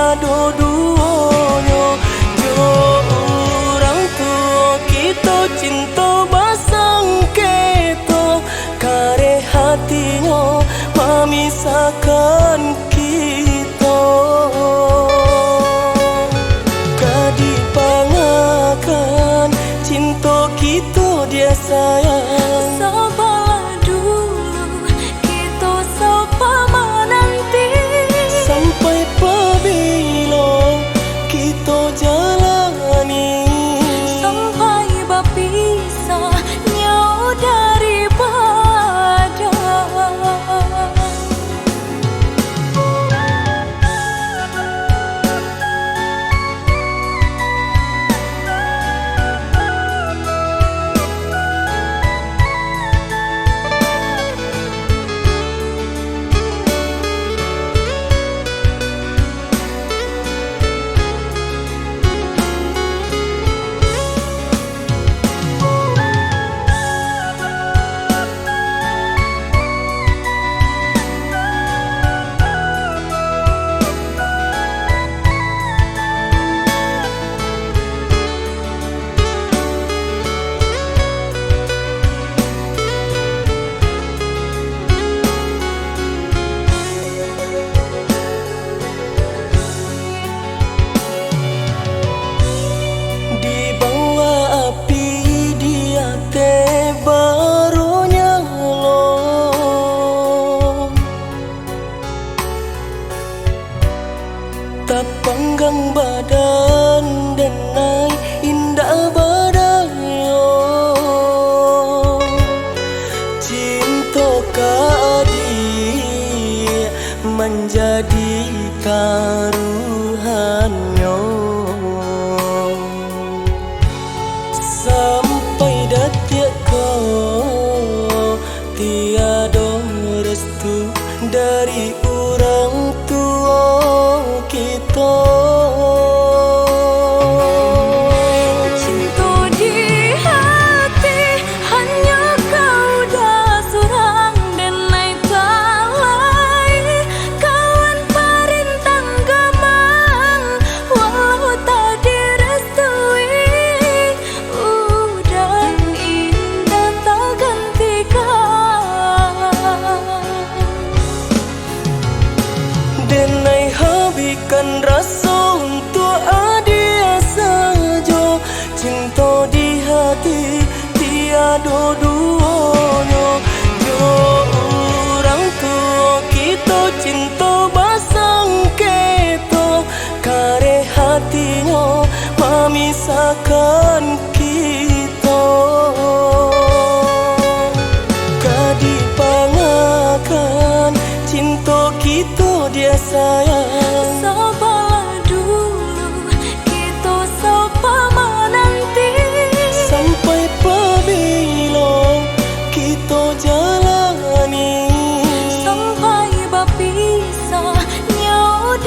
tiada duanya. Jo orang tua kita cinta basang keto, kare hatinya memisahkan kita. Kadi pangakan cinta kita dia sayang. Sabarlah dulu, kita sapa menanti. Sampai pabila kita jalani, Sampai berpisah nyawa daripada. tak panggang badan denai indah badayo. Cinta kadi menjadi taruhannya, sampai detik kau tiada restu dari orang tua kita. Cinta di hati hanya kau dah seorang dan naik talai. Kawan perintang gemang walau tak direstui. Dan indah tak gantikan. Denai habiskan rasa untuk adia saja. Cinta di hati tiada duanya. Jo orang tua kita cinta basang keto, kare hatinya memisahkan kita. Kadi pangakan cinta kita dia sayang. Sabarlah dulu, kita sapa menanti. Sampai pabila kita jalani, Sampai berpisah nyawa